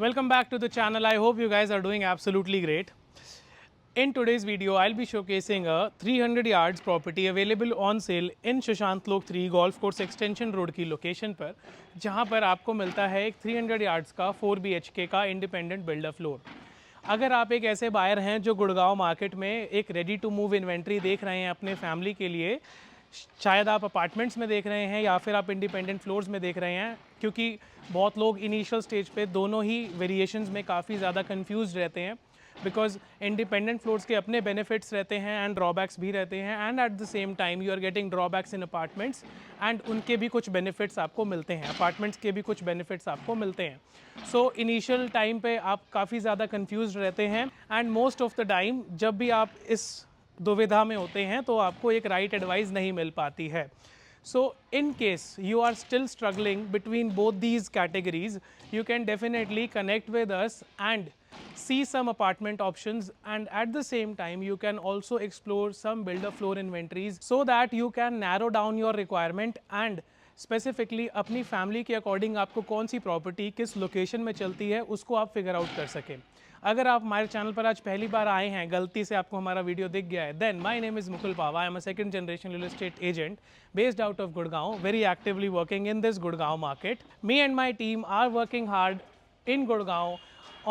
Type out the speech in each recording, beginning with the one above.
Welcome back to the channel. I hope you guys are doing absolutely great. In today's video, I'll be showcasing a 300 yards property available on sale in Shashant Lok 3 Golf Course Extension Road की location पर, जहां पर आपको मिलता है एक 300 yards का 4 BHK का इंडिपेंडेंट बिल्डर फ्लोर। अगर आप एक ऐसे बायर हैं जो गुड़गांव मार्केट में एक रेडी टू मूव इन्वेंट्री देख रहे हैं अपने फैमिली के लिए, शायद आप अपार्टमेंट्स में देख रहे हैं या फिर आप इंडिपेंडेंट फ्लोर्स में देख रहे हैं, क्योंकि बहुत लोग इनिशियल स्टेज पे दोनों ही वेरिएशंस में काफ़ी ज़्यादा कंफ्यूज रहते हैं, बिकॉज इंडिपेंडेंट फ्लोर्स के अपने बेनिफिट्स रहते हैं एंड ड्रॉबैक्स भी रहते हैं, and at the same time you are getting drawbacks in apartments and उनके भी कुछ बेनिफिट्स आपको मिलते हैं, अपार्टमेंट्स के भी कुछ बेनिफिट्स आपको मिलते हैं। सो इनिशियल टाइम पे आप काफ़ी ज़्यादा कंफ्यूज रहते हैं and most of the time जब भी आप इस दुविधा में होते हैं तो आपको एक राइट एडवाइस नहीं मिल पाती है। So in case you are still struggling between both these categories, you can definitely connect with us and see some apartment options, and at the same time you can also explore some builder floor inventories so that you can narrow down your requirement and specifically अपनी family के according आपको कौन सी property किस location में चलती है उसको आप फिगर आउट कर सकें। अगर आप हमारे चैनल पर आज पहली बार आए हैं, गलती से आपको हमारा वीडियो दिख गया है, then my name is Mukul Pawa. I am a second generation real estate agent based out of Gurgaon, very actively working in this Gurgaon market. Me and my team are working hard in Gurgaon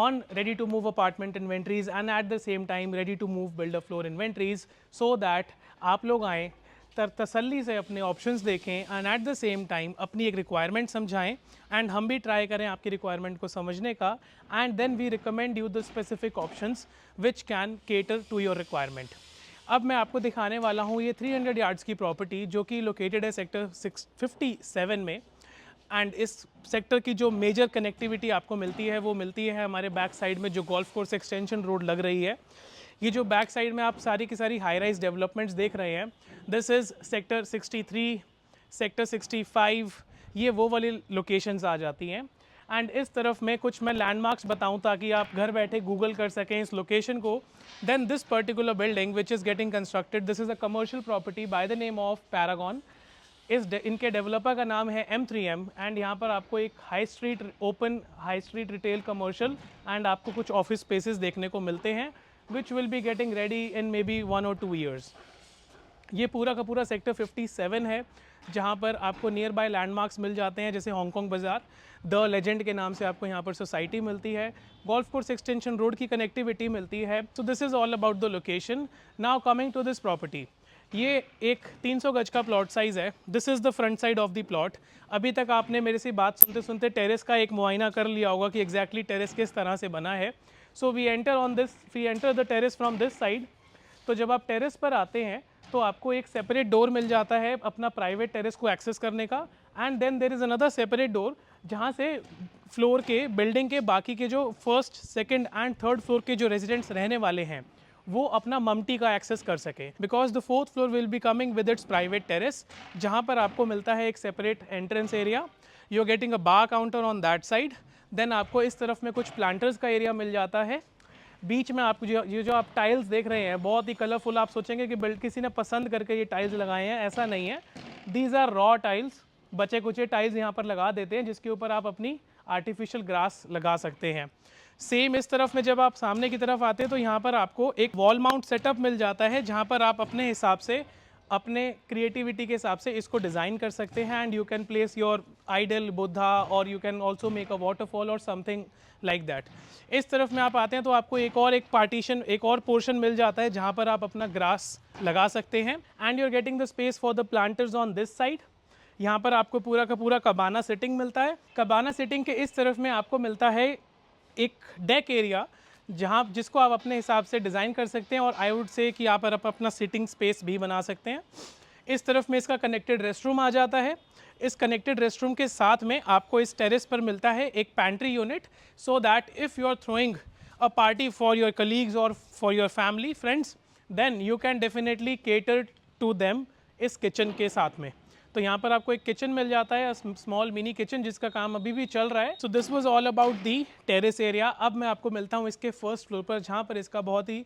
on ready to move apartment inventories and at the same time ready to move builder floor inventories, so that आप लोग आएँ, तसल्ली से अपने options देखें and at the same time अपनी एक requirement समझाएं एंड हम भी ट्राई करें आपकी रिक्वायरमेंट को समझने का, and then we recommend you the specific options which can cater to your requirement. अब मैं आपको दिखाने वाला हूँ ये 300 यार्ड्स की प्रॉपर्टी जो कि लोकेटेड है सेक्टर 657 में, एंड इस सेक्टर की जो मेजर कनेक्टिविटी आपको मिलती है वो मिलती है हमारे बैक साइड में जो गोल्फ कोर्स एक्सटेंशन रोड लग रही है। ये जो बैक साइड में आप सारी की सारी हाई राइज डेवलपमेंट्स देख रहे हैं, दिस इज़ सेक्टर 63, सेक्टर 65, ये वो वाली लोकेशंस आ जाती हैं। एंड इस तरफ में कुछ मैं लैंडमार्क्स बताऊं ताकि आप घर बैठे गूगल कर सकें इस लोकेशन को। Then this particular building which is getting constructed, this is a commercial property by the name of Paragon. इनके डेवलपर का नाम है M3M, एंड यहाँ पर आपको एक high street open high street retail commercial and आपको कुछ ऑफिस स्पेसेस देखने को मिलते हैं which will be getting ready in maybe 1 or 2 years। ये पूरा का पूरा सेक्टर 57 है, जहाँ पर आपको नियर बाय लैंडमार्क्स मिल जाते हैं, जैसे हांगकांग बाज़ार, द लेजेंड के नाम से आपको यहाँ पर सोसाइटी मिलती है, गोल्फ कोर्स एक्सटेंशन रोड की कनेक्टिविटी मिलती है। So this is all about the location. Now coming to this property, ये एक 300 गज का प्लॉट साइज़ है। This is the front side of the plot. अभी तक आपने मेरे से बात सुनते सुनते टेरेस का एक मुआयना कर लिया होगा कि एग्जैक्टली टेरेस किस तरह से बना है। So we enter the terrace from this side. तो जब आप टेरेस पर आते हैं तो आपको एक सेपरेट डोर मिल जाता है अपना प्राइवेट टेरेस को एक्सेस करने का, and then there is another separate door जहाँ से फ्लोर के बिल्डिंग के बाकी के जो first second and third floor के जो रेजिडेंट्स रहने वाले हैं वो अपना ममटी का एक्सेस कर सके, because the fourth floor will be coming with its private terrace, जहाँ पर आपको मिलता है एक separate entrance area. You are getting a bar counter on that side. Then आपको इस तरफ में कुछ प्लांटर्स का एरिया मिल जाता है। बीच में आपको ये जो आप टाइल्स देख रहे हैं बहुत ही कलरफुल, आप सोचेंगे कि किसी ने पसंद करके ये टाइल्स लगाए हैं, ऐसा नहीं है। दीज आर रॉ टाइल्स, बचे कुचे टाइल्स यहाँ पर लगा देते हैं जिसके ऊपर आप अपनी आर्टिफिशियल ग्रास लगा सकते हैं। सेम इस तरफ में जब आप सामने की तरफ आते हैं तो यहाँ पर आपको एक वॉल माउंट सेटअप मिल जाता है, जहाँ पर आप अपने हिसाब से अपने क्रिएटिविटी के हिसाब से इसको डिज़ाइन कर सकते हैं, and you can place your idol Buddha और you can also make a waterfall or something like that. इस तरफ में आप आते हैं तो आपको एक पार्टीशन, एक और पोर्शन मिल जाता है जहाँ पर आप अपना ग्रास लगा सकते हैं, and you are getting the space for the planters on this side. यहाँ पर आपको पूरा का पूरा कबाना सिटिंग मिलता है। कबाना सिटिंग के इस तरफ में आपको मिलता है एक डेक एरिया जिसको आप अपने हिसाब से डिज़ाइन कर सकते हैं, और आई वुड से कि यहाँ पर आप अपना सिटिंग स्पेस भी बना सकते हैं। इस तरफ में इसका कनेक्टेड रेस्टरूम आ जाता है। इस कनेक्टेड रेस्टरूम के साथ में आपको इस टेरेस पर मिलता है एक pantry unit, so that if you are throwing a party for your colleagues or for your family friends, then you can definitely cater to them इस किचन के साथ में। तो यहाँ पर आपको एक किचन मिल जाता है, स्मॉल मिनी किचन, जिसका काम अभी भी चल रहा है। So this was all about the terrace area. अब मैं आपको मिलता हूँ इसके फर्स्ट फ्लोर पर, जहाँ पर इसका बहुत ही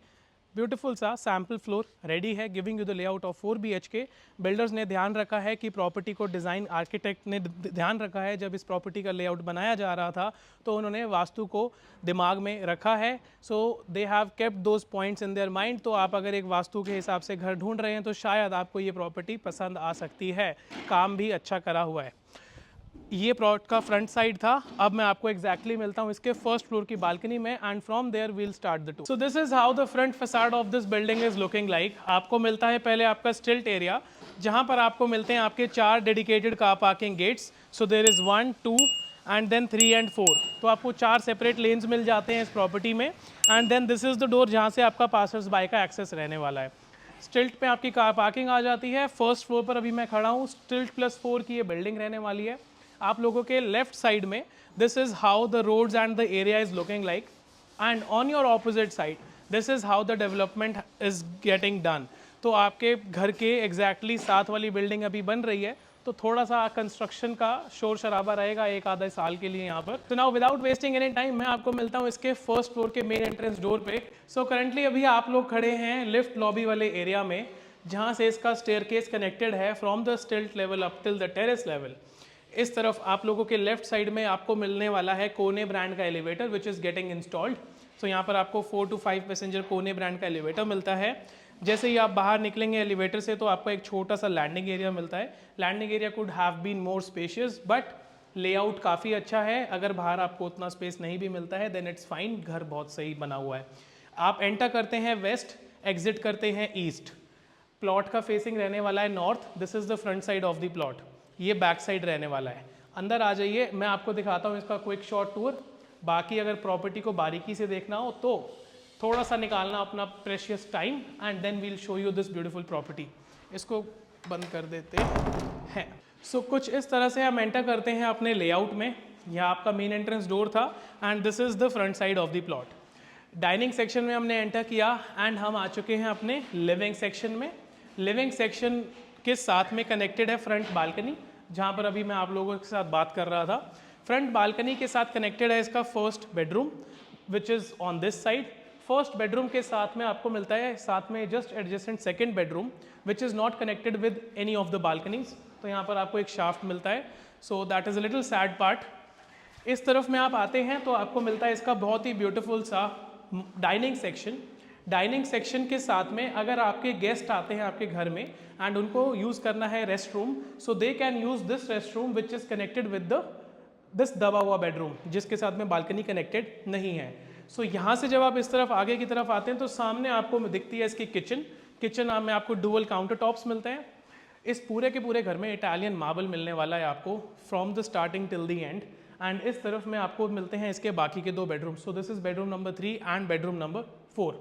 ब्यूटीफुल सा सैम्पल फ्लोर रेडी है, giving you the layout of 4 BHK। Builders ने ध्यान रखा है कि प्रॉपर्टी को डिज़ाइन, आर्किटेक्ट ने ध्यान रखा है जब इस प्रॉपर्टी का लेआउट बनाया जा रहा था तो उन्होंने वास्तु को दिमाग में रखा है। So they have kept those points in their mind. तो आप अगर एक वास्तु के हिसाब से घर ढूंढ रहे हैं तो शायद आपको ये प्रॉपर्टी पसंद आ सकती है। काम भी अच्छा करा हुआ है। ये प्लॉट का फ्रंट साइड था। अब मैं आपको एग्जैक्टली मिलता हूँ इसके फर्स्ट फ्लोर की बालकनी में and from there we'll start the tour. So this is how the front facade of this building is looking like. आपको मिलता है पहले आपका स्टिल्ट एरिया, जहाँ पर आपको मिलते हैं आपके 4 dedicated car parking gates. So there is 1, 2 and then 3 and 4। तो आपको 4 सेपरेट लेन्स मिल जाते हैं इस प्रॉपर्टी में। And then this is the door जहाँ से आपका पासर्स बाय का एक्सेस रहने वाला है। स्टिल्ट पे आपकी कार पार्किंग आ जाती है। फर्स्ट फ्लोर पर अभी मैं खड़ा हूँ। स्टिल्ट +4 की ये बिल्डिंग रहने वाली है। आप लोगों के लेफ्ट साइड में this is how the roads and the area is looking like, and on your opposite side this is how the development is getting done. तो आपके घर के एग्जैक्टली साथ वाली बिल्डिंग अभी बन रही है, तो थोड़ा सा कंस्ट्रक्शन का शोर शराबा रहेगा एक आधा साल के लिए यहाँ पर। तो now without wasting any time मैं आपको मिलता हूँ इसके फर्स्ट फ्लोर के मेन एंट्रेंस डोर पे। सो करंटली अभी आप लोग खड़े हैं लिफ्ट लॉबी वाले एरिया में, जहाँ से इसका स्टेयरकेस कनेक्टेड है फ्रॉम द स्टिल्ट level up till the terrace level. इस तरफ आप लोगों के लेफ्ट साइड में आपको मिलने वाला है कोने ब्रांड का elevator which is getting installed. So यहाँ पर आपको 4 to 5 पैसेंजर कोने ब्रांड का एलिवेटर मिलता है। जैसे ही आप बाहर निकलेंगे एलिवेटर से तो आपको एक छोटा सा लैंडिंग एरिया मिलता है। Landing area could have been more spacious but layout काफ़ी अच्छा है। अगर बाहर आपको उतना स्पेस नहीं भी मिलता है देन इट्स फाइन, घर बहुत सही बना हुआ है। आप एंटर करते हैं वेस्ट, एग्जिट करते हैं ईस्ट। प्लॉट का फेसिंग रहने वाला है north. This is the front side of the plot. ये बैक साइड रहने वाला है। अंदर आ जाइए, मैं आपको दिखाता हूँ इसका क्विक शॉर्ट टूर। बाकी अगर प्रॉपर्टी को बारीकी से देखना हो तो थोड़ा सा निकालना अपना precious time and then we'll show you this beautiful property. इसको बंद कर देते हैं। सो कुछ इस तरह से हम एंटर करते हैं अपने लेआउट में। यह आपका मेन एंट्रेंस डोर था and this is the front side of the plot. Dining section में हमने एंटर किया एंड हम आ चुके हैं अपने लिविंग सेक्शन में। लिविंग सेक्शन के साथ में कनेक्टेड है फ्रंट बालकनी, जहाँ पर अभी मैं आप लोगों के साथ बात कर रहा था। फ्रंट बालकनी के साथ कनेक्टेड है इसका first bedroom which is on this side. First bedroom के साथ में आपको मिलता है साथ में just adjacent second bedroom which is not connected with any of the balconies. तो यहाँ पर आपको एक शाफ्ट मिलता है। So that is a little sad part. इस तरफ में आप आते हैं तो आपको मिलता है इसका बहुत ही ब्यूटीफुल सा डाइनिंग सेक्शन। डाइनिंग सेक्शन के साथ में अगर आपके गेस्ट आते हैं आपके घर में एंड उनको यूज़ करना है rest room, so they can use this rest room which is connected with this दबा हुआ बेडरूम जिसके साथ में बालकनी कनेक्टेड नहीं है। सो यहाँ से जब आप इस तरफ आगे की तरफ आते हैं तो सामने आपको दिखती है इसकी किचन। किचन में आपको डुअल काउंटर टॉप्स मिलते हैं। इस पूरे के पूरे घर में इटालियन मार्बल मिलने वाला है आपको from the starting till the end. And इस तरफ में आपको मिलते हैं इसके बाकी के 2 bedroom. So this is bedroom number 3 and bedroom number 4।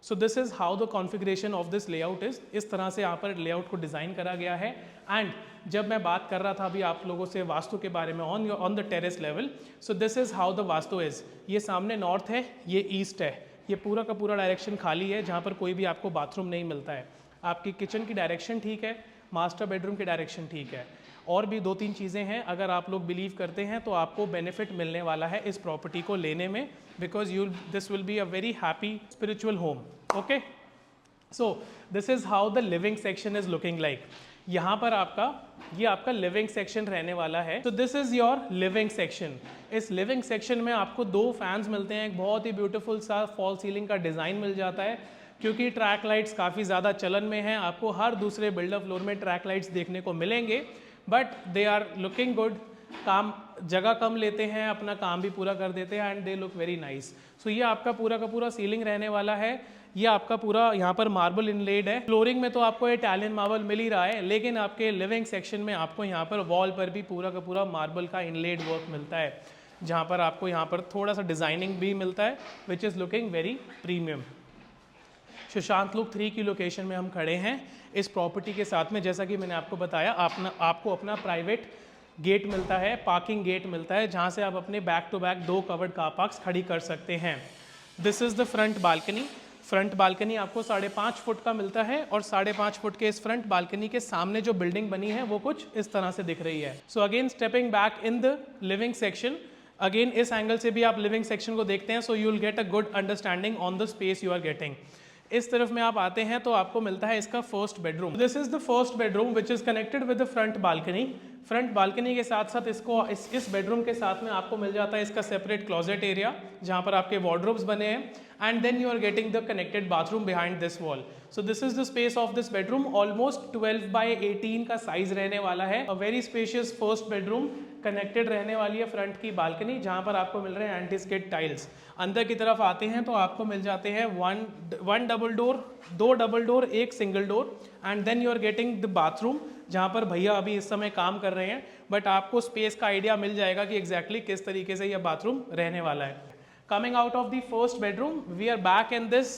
So this is how the configuration of this layout is. इस तरह से यहाँ पर लेआउट को डिज़ाइन करा गया है। एंड जब मैं बात कर रहा था अभी आप लोगों से वास्तु के बारे में on the terrace level, so this is how the vastu is. ये सामने नॉर्थ है, ये ईस्ट है। ये पूरा का पूरा डायरेक्शन खाली है जहाँ पर कोई भी आपको बाथरूम नहीं मिलता है। आपकी किचन की डायरेक्शन ठीक है, मास्टर बेडरूम की डायरेक्शन ठीक है। और भी 2-3 चीज़ें हैं, अगर आप लोग बिलीव करते हैं तो आपको बेनिफिट मिलने वाला है इस प्रॉपर्टी को लेने में, because this will be a very happy spiritual home. Okay, so this is how the living section is looking like. यहाँ पर ये आपका लिविंग सेक्शन रहने वाला है। तो this is your living section. इस लिविंग सेक्शन में आपको 2 फैंस मिलते हैं। एक बहुत ही ब्यूटीफुल सा फॉल सीलिंग का डिज़ाइन मिल जाता है, क्योंकि ट्रैक लाइट्स काफ़ी ज़्यादा चलन में हैं। आपको हर दूसरे बिल्डर फ्लोर में ट्रैक लाइट्स देखने को मिलेंगे, but they are looking good. काम जगह कम लेते हैं, अपना काम भी पूरा कर देते हैं and they look very nice. So ये आपका पूरा का पूरा सीलिंग रहने वाला है। ये आपका पूरा यहाँ पर मार्बल इनलेड है। फ्लोरिंग में तो आपको इटालियन मार्बल मिल ही रहा है, लेकिन आपके लिविंग सेक्शन में आपको यहाँ पर वॉल पर भी पूरा का पूरा मार्बल का इनलेड वर्क मिलता है, जहाँ पर आपको यहाँ पर थोड़ा सा डिज़ाइनिंग भी मिलता है which is looking very premium. Sushant Lok 3 की लोकेशन में हम खड़े हैं। इस प्रॉपर्टी के साथ में जैसा कि मैंने आपको बताया, आपको अपना प्राइवेट गेट मिलता है, पार्किंग गेट मिलता है, जहां से आप अपने back to back 2 covered car parks खड़ी कर सकते हैं। This is the front balcony. Front balcony आपको 5.5 फुट का मिलता है और 5.5 फुट के इस फ्रंट बालकनी के सामने जो बिल्डिंग बनी है वो कुछ इस तरह से दिख रही है। So again stepping back in the living section, again इस एंगल से भी आप लिविंग सेक्शन को देखते हैं, so you will get a good understanding on the space you are getting. इस तरफ में आप आते हैं तो आपको मिलता है इसका first bedroom. This is the first bedroom which is connected with the front balcony. Front balcony के साथ साथ इसको इस बेडरूम के साथ में आपको मिल जाता है इसका सेपरेट क्लोजेट एरिया जहाँ पर आपके वार्डरोब्स बने हैं, and then you are getting the connected bathroom behind this wall. So this is the space of this bedroom. Almost 12x18 का साइज रहने वाला है। A very spacious first bedroom, connected रहने वाली है फ्रंट की बालकनी जहाँ पर आपको मिल रहे हैं एंटी स्किड टाइल्स। अंदर की तरफ आते हैं तो आपको मिल जाते हैं one double door, 2 double door, 1 single door, and then you are getting the bathroom जहाँ पर भैया अभी इस समय काम कर रहे हैं, बट आपको स्पेस का आइडिया मिल जाएगा कि एग्जैक्टली किस तरीके से यह बाथरूम रहने वाला है। Coming out of the first bedroom, we are back in this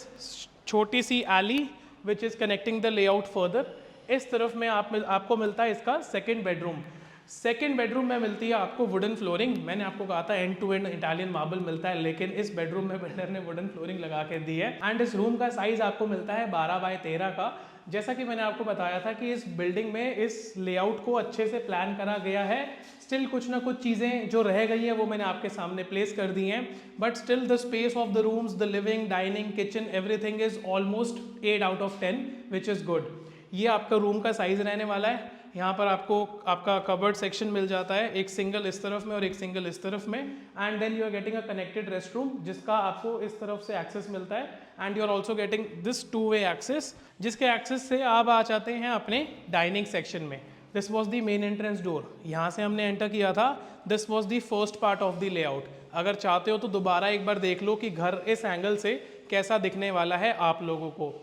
छोटी सी alley which is connecting the layout further. इस तरफ में आपको मिलता है इसका सेकेंड बेडरूम। सेकेंड बेडरूम में मिलती है आपको वुडन फ्लोरिंग। मैंने आपको कहा था end to end Italian marble मिलता है, लेकिन इस बेडरूम में बिल्डर ने वुडन फ्लोरिंग लगा के दी है। एंड इस रूम का साइज आपको मिलता है 12x13 का। जैसा कि मैंने आपको बताया था कि इस बिल्डिंग में इस लेआउट को अच्छे से प्लान करा गया है। स्टिल कुछ ना कुछ चीज़ें जो रह गई है वो मैंने आपके सामने प्लेस कर दी हैं, but still the space of the rooms, the living, dining, kitchen, everything is almost 8/10 which is good. ये आपका रूम का साइज रहने वाला है। यहाँ पर आपको आपका कबर्ड सेक्शन मिल जाता है, एक सिंगल इस तरफ में और एक सिंगल इस तरफ में, and then you are getting a connected restroom जिसका आपको इस तरफ से एक्सेस मिलता है, and you are also getting this two way access, जिसके एक्सेस से आप आ जाते हैं अपने डाइनिंग सेक्शन में। This was the main entrance door, यहाँ से हमने एंटर किया था। This was the first part of the layout. अगर चाहते हो तो दोबारा एक बार देख लो कि घर इस एंगल से कैसा दिखने वाला है आप लोगों को।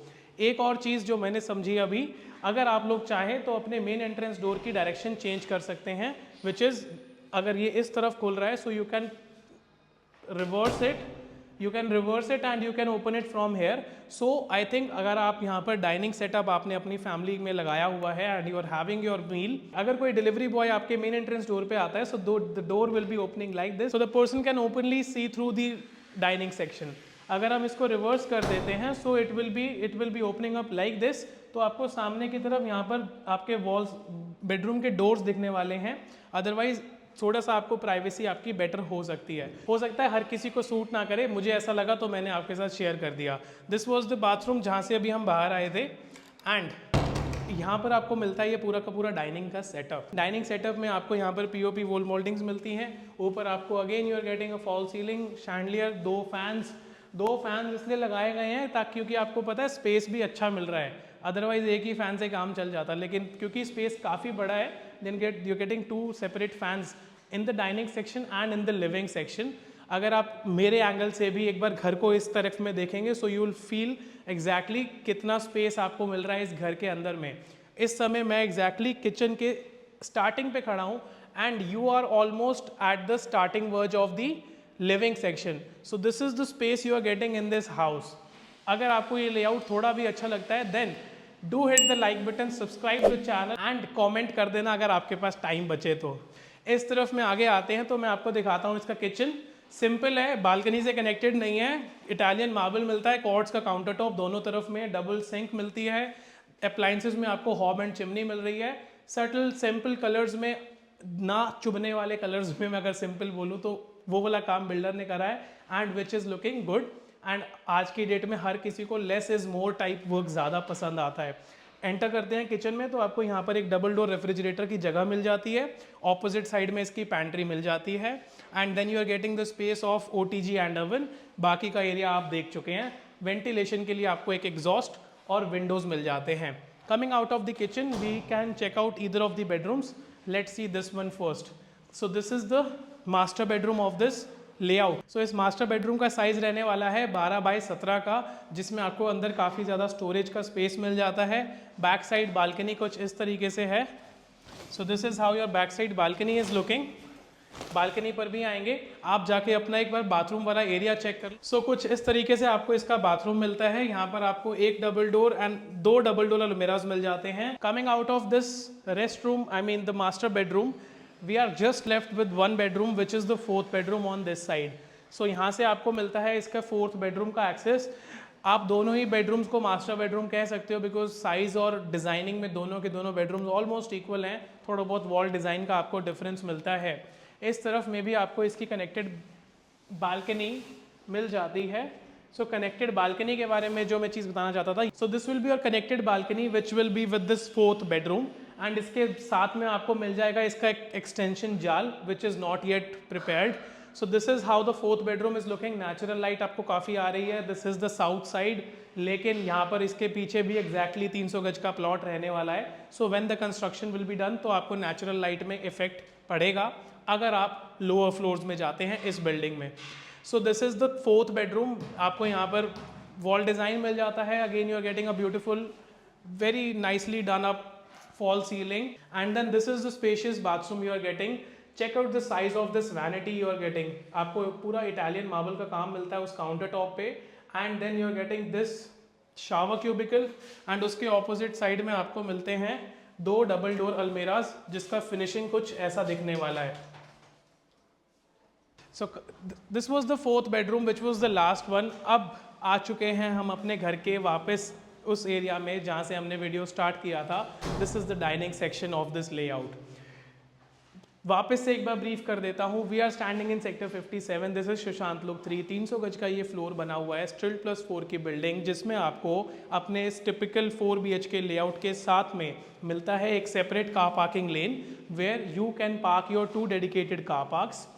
एक और चीज़ जो मैंने समझी अभी, अगर आप लोग चाहें तो अपने मेन एंट्रेंस डोर की डायरेक्शन चेंज कर सकते हैं, विच इज़ अगर ये इस तरफ खुल रहा है so you can reverse it and you can open it from here. So I think अगर आप यहाँ पर डाइनिंग सेटअप आपने अपनी फैमिली में लगाया हुआ है and you are having your meal, अगर कोई डिलीवरी बॉय आपके मेन एंट्रेंस डोर पे आता है so the door will be opening like this, so the person can openly see through the dining section. अगर हम इसको रिवर्स कर देते हैं so it will be opening up like this, तो आपको सामने की तरफ यहाँ पर आपके वॉल्स, बेडरूम के डोर्स दिखने वाले हैं। अदरवाइज थोड़ा सा आपको प्राइवेसी आपकी बेटर हो सकती है। हो सकता है हर किसी को सूट ना करे, मुझे ऐसा लगा तो मैंने आपके साथ शेयर कर दिया। दिस वॉज द बाथरूम जहाँ से अभी हम बाहर आए थे, एंड यहाँ पर आपको मिलता है ये पूरा का पूरा डाइनिंग का सेटअप। डाइनिंग सेटअप में आपको यहाँ पर पीओपी वॉल मोल्डिंग्स मिलती हैं। ऊपर आपको again you are getting a fall ceiling, chandelier, दो फैंस इसलिए लगाए गए हैं ताकि, क्योंकि आपको पता है स्पेस भी अच्छा मिल रहा है। अदरवाइज एक ही फैन से काम चल जाता, लेकिन क्योंकि स्पेस काफ़ी बड़ा है, then you getting 2 separate fans in the dining section and in the living section. अगर आप मेरे एंगल से भी एक बार घर को इस तरफ में देखेंगे सो यू विल फील एग्जैक्टली कितना स्पेस आपको मिल रहा है इस घर के अंदर में। इस समय मैं एग्जैक्टली किचन के स्टार्टिंग पे खड़ा हूँ and you are almost at the starting verge of the living section. So this is the space you are getting in this house. अगर आपको ये लेआउट थोड़ा भी अच्छा लगता है then do hit the like button, subscribe the channel and comment कर देना अगर आपके पास टाइम बचे तो। इस तरफ में आगे आते हैं तो मैं आपको दिखाता हूँ इसका किचन। सिंपल है, बालकनी से कनेक्टेड नहीं है, इटालियन मार्बल मिलता है, कॉर्ड्स का काउंटर टॉप दोनों तरफ में, डबल सिंक मिलती है, अप्लायंसेस में आपको हॉब एंड चिमनी मिल रही है। सटल सिंपल कलर्स में, ना चुभने वाले कलर्स में मैं अगर सिंपल बोलूँ तो वो वाला काम बिल्डर ने करा है, and which is looking good. And आज की डेट में हर किसी को less is more type work ज़्यादा पसंद आता है। एंटर करते हैं किचन में तो आपको यहाँ पर एक डबल डोर रेफ्रिजरेटर की जगह मिल जाती है, ऑपोजिट साइड में इसकी पैंट्री मिल जाती है, and then you are getting the space of OTG and oven. बाकी का एरिया आप देख चुके हैं। वेंटिलेशन के लिए आपको एक एग्जॉस्ट और विंडोज़ मिल जाते हैं। Coming out of the kitchen we can check out either of the bedrooms. Let's see this one first. So this is the master bedroom of this layout. So इस master bedroom का size रहने वाला है 12x17 का, जिसमें आपको अंदर काफ़ी ज़्यादा स्टोरेज का स्पेस मिल जाता है। बैक साइड बालकनी कुछ इस तरीके से है। So this is how your back side balcony is looking. Balcony पर भी आएंगे, आप जाके अपना एक बार बाथरूम वाला एरिया चेक कर। सो कुछ इस तरीके से आपको इसका बाथरूम मिलता है। यहाँ पर आपको एक double door and 2 double door अलमीराज मिल जाते हैं। Coming out of this rest room, I mean the master bedroom, we are just left with one bedroom which is the 4th bedroom on this side. So यहाँ से आपको मिलता है इसका 4th bedroom का एक्सेस। आप दोनों ही बेडरूम्स को मास्टर बेडरूम कह सकते हो बिकॉज साइज और डिज़ाइनिंग में दोनों के दोनों बेडरूम्स ऑलमोस्ट इक्वल हैं। थोड़ा बहुत वॉल डिज़ाइन का आपको डिफरेंस मिलता है। इस तरफ में भी आपको इसकी कनेक्टेड बालकनी मिल जाती है सो कनेक्टेड बालकनी के बारे में जो मैं चीज़ बताना चाहता था, so this will be your connected balcony which will be with this 4th bedroom, and इसके साथ में आपको मिल जाएगा इसका एक्सटेंशन जाल which is not yet prepared. So this is how the 4th bedroom is looking. Natural light आपको काफ़ी आ रही है। This is the south side, लेकिन यहाँ पर इसके पीछे भी एग्जैक्टली 300 गज का प्लॉट रहने वाला है। So when the construction will be done तो आपको नेचुरल लाइट में इफेक्ट पड़ेगा अगर आप लोअर फ्लोर्स में जाते हैं इस बिल्डिंग में। So this is the 4th bedroom. आपको यहाँ पर वॉल डिज़ाइन मिल जाता है। Again you are getting a beautiful, very nicely done up fall ceiling, and then this is the spacious bathroom you are getting. Check out the size of this vanity you are getting. आपको पूरा Italian marble का काम मिलता है उस counter top पे, and then you are getting this shower cubicle, and उसके opposite side में आपको मिलते हैं 2 डबल डोर अलमेराज जिसका फिनिशिंग कुछ ऐसा दिखने वाला है। So this was the 4th bedroom which was the last one. अब आ चुके हैं हम अपने घर के वापस उस एरिया में जहाँ से हमने वीडियो स्टार्ट किया था। This is the dining section of this layout. वापस से एक बार ब्रीफ कर देता हूँ। We are standing in sector 57। दिस इज सुशांत लोक 3। 300 गज का ये फ्लोर बना हुआ है, स्टिल्ट प्लस 4 की बिल्डिंग, जिसमें आपको अपने इस टिपिकल 4 BHK लेआउट के साथ में मिलता है एक separate car parking lane where you can park your 2 dedicated car parks.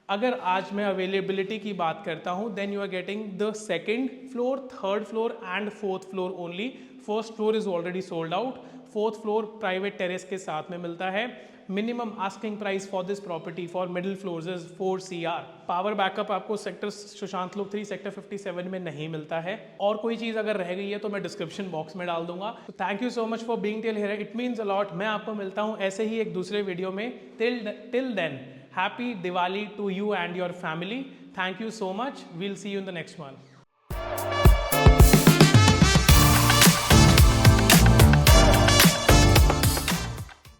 अगर आज मैं अवेलेबिलिटी की बात करता हूँ, then you are getting the 2nd floor, 3rd floor and 4th floor only. 1st floor is already sold out. 4th floor private terrace के साथ में मिलता है। Minimum asking price for this property for middle floors is 4 CR। Power backup आपको sector Sushant Lok 3 sector 57 में नहीं मिलता है। और कोई चीज़ अगर रह गई है तो मैं डिस्क्रिप्शन बॉक्स में डाल दूंगा। तो thank you so much for being till here, it means a lot. मैं आपको मिलता हूँ ऐसे ही एक दूसरे वीडियो में। Till then, Happy Diwali to you and your family. Thank you so much. We'll see you in the next one.